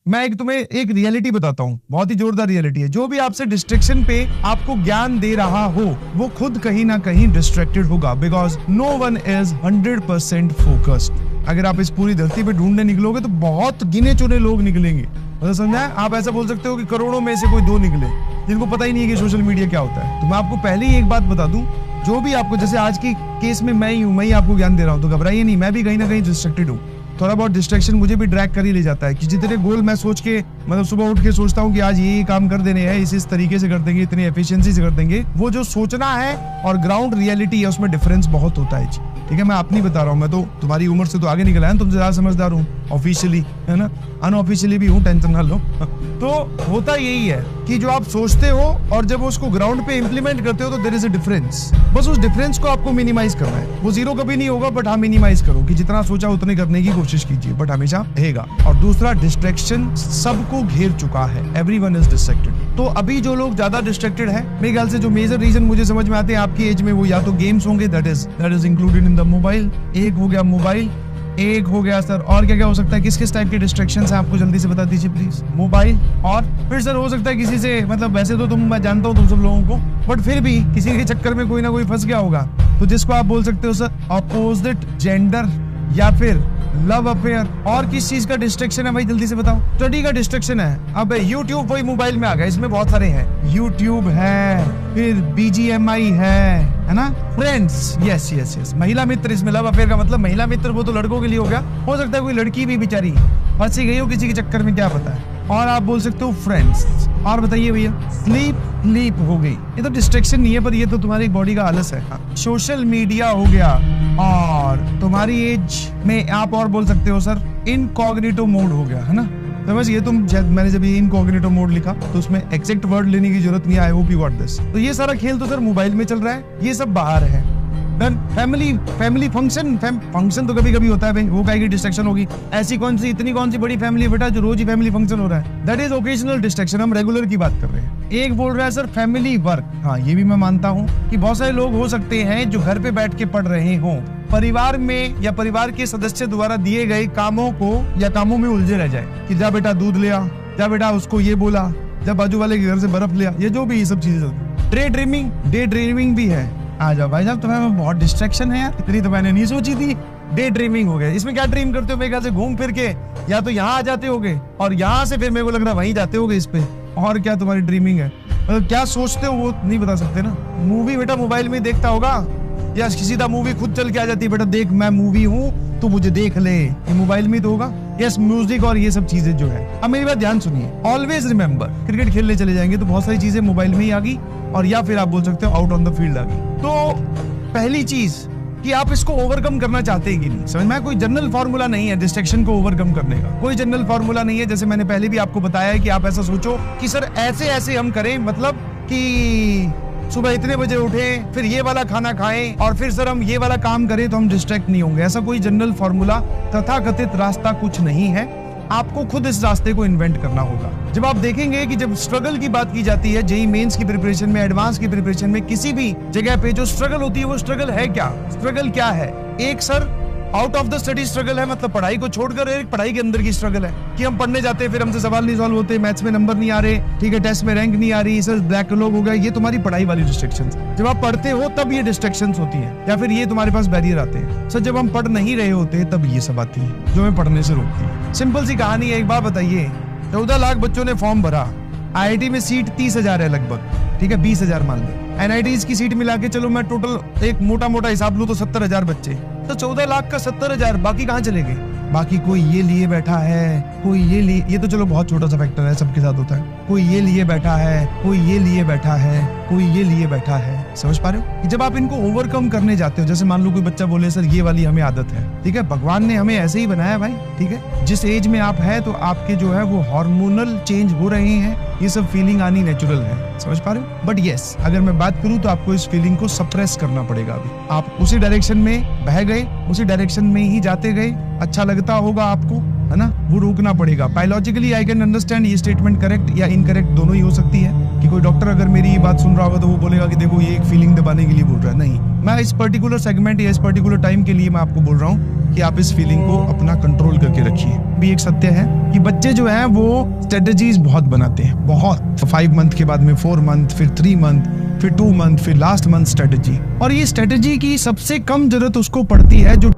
मैं तुम्हें एक रियलिटी बताता हूँ, बहुत ही जोरदार रियलिटी है। जो भी आपसे डिस्ट्रैक्शन पे आपको ज्ञान दे रहा हो वो खुद कहीं ना कहीं डिस्ट्रैक्टेड होगा, because no one is 100% focused. अगर आप इस पूरी धरती पे ढूंढने निकलोगे तो बहुत गिने चुने लोग निकलेंगे, मतलब समझा है? आप ऐसा बोल सकते हो कि करोड़ों में से कोई 2 निकले जिनको पता ही नहीं है कि सोशल मीडिया क्या होता है। तो मैं आपको पहले ही एक बात बता दूं, जो भी आपको, जैसे आज की केस में मैं ही आपको ज्ञान दे रहा हूँ, तो घबराइए नहीं, मैं भी कहीं ना कहीं डिस्ट्रैक्टेड हूँ। थोड़ा बहुत डिस्ट्रैक्शन मुझे भी ड्रैग कर ही ले जाता है कि जितने गोल मैं सोच के, मतलब सुबह उठ के सोचता हूँ कि आज ये काम कर देने हैं, इस तरीके से कर देंगे, इतनी एफिशिएंसी से कर देंगे, वो जो सोचना है और ग्राउंड रियलिटी है उसमें डिफरेंस बहुत होता है। ठीक है, मैं अपनी बता रहा हूँ, मैं तो तुम्हारी उम्र से तो आगे निकला है, तुमसे ज्यादा समझदार हूँ ऑफिशियली, है ना, अनऑफिशियली भी हूँ, टेंशन ना लो। तो होता यही है कि जो आप सोचते हो और जब उसको ग्राउंड पे इंप्लीमेंट करते हो तो देयर इज अ डिफरेंस। बस उस डिफरेंस को आपको मिनिमाइज करना है। वो जीरो कभी नहीं होगा, बट हाँ मिनिमाइज करो कि जितना सोचा उतने करने की कोशिश कीजिए, बट हमेशा रहेगा। और दूसरा, डिस्ट्रैक्शन सबको घेर चुका है, एवरीवन इज डिस्ट्रैक्टेड। तो अभी जो लोग ज्यादा डिस्ट्रैक्टेड है, मेरे ख्याल से जो मेजर रीजन मुझे समझ में आते हैं आपकी एज में, वो या तो गेम्स होंगे, that is included in the mobile. एक हो गया मोबाइल, एक हो गया सर, और क्या क्या हो सकता है? किस किस टाइप के डिस्ट्रैक्शंस हैं आपको जल्दी से बता दीजिए प्लीज। मोबाइल, और फिर सर हो सकता है किसी से, मतलब वैसे तो मैं जानता हूँ तुम सब लोगों को, बट फिर भी किसी के चक्कर में कोई ना कोई फंस गया होगा, तो जिसको आप बोल सकते हो सर अपोजिट जेंडर या फिर लव अफेयर। और किस चीज का डिस्ट्रैक्शन है भाई, जल्दी से बताओ। स्टडी का डिस्ट्रैक्शन है। अब यूट्यूब वही मोबाइल में आ गया, इसमें बहुत सारे हैं, यूट्यूब है, फिर BGMI है ना, फ्रेंड्स, यस यस यस, महिला मित्र, इसमें लव अफेयर का मतलब महिला मित्र वो तो लड़कों के लिए हो गया, हो सकता है कोई लड़की भी बेचारी फंसी गई हो किसी के चक्कर में, क्या पता है। और आप बोल सकते हो फ्रेंड्स। और बताइए भैया, स्लीप हो गई, ये तो डिस्ट्रैक्शन नहीं है, पर ये तो तुम्हारी बॉडी का आलस है। सोशल मीडिया हो गया, और तुम्हारी एज में आप और बोल सकते हो सर इनकॉग्निटो मोड हो गया, है ना। समझिए तुम, मैंने जब ये इनकॉग्निटो मोड लिखा तो उसमें एग्जैक्ट वर्ड लेने की जरूरत नहीं है, I hope you got this. तो ये सारा खेल तो सर मोबाइल में चल रहा है, ये सब बाहर है। फैमिली फंक्शन तो कभी कभी होता है भाई, वो काहे की डिस्ट्रैक्शन होगी? ऐसी कौन सी, इतनी कौन सी बड़ी फैमिली है बेटा जो रोज ही फैमिली फंक्शन हो रहा है? दैट इज ओकेजनल डिस्ट्रैक्शन, हम रेगुलर की बात कर रहे हैं। एक बोल रहा है सर फैमिली वर्क, हाँ ये भी मैं मानता हूँ कि बहुत सारे लोग हो सकते हैं जो घर पे बैठ के पढ़ रहे हों, परिवार में या परिवार के सदस्य द्वारा दिए गए कामों को या कामों में उलझे रह जाए कि जा बेटा दूध ले आ, जा बेटा उसको ये बोला, जा बाजू वाले के घर से बर्फ ले आ, ये जो भी ये सब चीजें। डे ड्रीमिंग भी है। आ जाओ भाई साहब, तुम्हें बहुत डिस्ट्रैक्शन है यार, इतनी तो मैंने नहीं सोची थी। डे ड्रीमिंग हो गया, इसमें क्या ड्रीम करते हो मेरे ख्याल से? घूम फिर के या तो यहाँ आ जाते होगे और यहाँ से फिर मेरे को लग रहा है वहीं जाते होगे इस पे। और क्या तुम्हारी ड्रीमिंग है, मतलब क्या सोचते हो वो नहीं बता सकते ना। मूवी बेटा मोबाइल में देखता होगा या सीधा मूवी खुद चल के आ जाती है, बेटा देख मैं मूवी हूँ तो मुझे देख ले, ये मोबाइल में तो होगा। यस, म्यूजिक और ये सब चीजें जो है। अब मेरी बात ध्यान सुनिए, ऑलवेज रिमेंबर, क्रिकेट खेलने चले जाएंगे तो बहुत सारी चीजें मोबाइल में ही आ गई, और या फिर आप बोल सकते हो आउट ऑन द फील्ड आ गई। तो पहली चीज कि आप इसको ओवरकम करना चाहते हैं कि नहीं, समझ में? कोई जनरल फार्मूला नहीं है डिस्ट्रैक्शन को ओवरकम करने का, कोई जनरल फार्मूला नहीं है। जैसे मैंने पहले भी आपको बताया है कि आप ऐसा सोचो कि सर ऐसे ऐसे हम करें, मतलब कि सुबह इतने बजे उठे, फिर ये वाला खाना खाएं, और फिर सर हम ये वाला काम करें तो हम डिस्ट्रैक्ट नहीं होंगे। ऐसा कोई जनरल फार्मूला, तथाकथित रास्ता कुछ नहीं है। आपको खुद इस रास्ते को इन्वेंट करना होगा। जब आप देखेंगे कि जब स्ट्रगल की बात की जाती है, जेईई मेंस की प्रिपरेशन में, एडवांस की प्रिपरेशन में, किसी भी जगह पे जो स्ट्रगल होती है, वो स्ट्रगल है क्या? स्ट्रगल क्या है? एक sir out of the study struggle है, मतलब पढ़ाई को छोड़कर एक पढ़ाई के अंदर की स्ट्रगल है कि हम पढ़ने जाते हैं, फिर हमसे सवाल नहीं सॉल्व होते, मैथ्स में नंबर नहीं आ रहे, ठीक है, टेस्ट में रैंक नहीं आ रही, सर बैकलॉग हो गया। ये तुम्हारी पढ़ाई वाली डिस्ट्रैक्शंस। जब आप पढ़ते हो तब ये डिस्ट्रैक्शंस होती हैं, या फिर ये तुम्हारे पास बैरियर आते हैं। सर जब हम पढ़ नहीं रहे होते तब ये सब आती है जो हमें पढ़ने से रोकती है। सिंपल सी कहानी है। एक बात बताइए, 14 लाख बच्चों ने फॉर्म भरा, IIT में सीट 30,000 है लगभग, ठीक है, 20,000 मान लो। NITs की सीट मिला के चलो मैं टोटल एक मोटा मोटा हिसाब लूं तो 70,000 बच्चे, तो 14 लाख का 70,000, बाकी कहाँ चले गए? बाकी कोई ये लिए बैठा है, कोई ये लिए, ये तो चलो बहुत छोटा सा फैक्टर है, सबके साथ होता है। कोई ये लिए बैठा है, कोई ये लिए बैठा है, कोई ये लिए बैठा है। समझ पा रहे हो कि जब आप इनको ओवरकम करने जाते हो, जैसे मान लो कोई बच्चा बोले सर ये वाली हमें आदत है, ठीक है, भगवान ने हमें ऐसे ही बनाया भाई, ठीक है, जिस एज में आप है तो आपके जो है वो हार्मोनल चेंज हो रहे हैं, ये सब फीलिंग आनी नेचुरल है। समझ पा रहे हो? बट यस, अगर मैं बात करूं तो आपको इस फीलिंग को सप्रेस करना पड़ेगा। अभी आप उसी डायरेक्शन में बह गए, उसी डायरेक्शन में ही जाते गए, अच्छा लगता होगा आपको, है ना, वो रोकना पड़ेगा। बायोलॉजिकली आई कैन अंडरस्टैंड ये स्टेटमेंट करेक्ट या इनकरेक्ट दोनों ही हो सकती है, कि कोई डॉक्टर अगर मेरी ये बात सुन रहा होगा तो वो बोलेगा कि देखो ये एक फीलिंग दबाने के लिए बोल रहा है। नहीं, मैं इस पर्टिकुलर सेगमेंट या इस पर्टिकुलर टाइम के लिए मैं आपको बोल रहा हूँ कि आप इस फीलिंग को अपना कंट्रोल करके रखिए। भी एक सत्य है कि बच्चे जो हैं वो स्ट्रेटजीज बहुत बनाते हैं, बहुत। 5 मंथ के बाद में 4 मंथ, फिर 3 मंथ, फिर 2 मंथ, फिर लास्ट मंथ स्ट्रेटजी। और ये स्ट्रेटजी की सबसे कम जरूरत उसको पड़ती है जो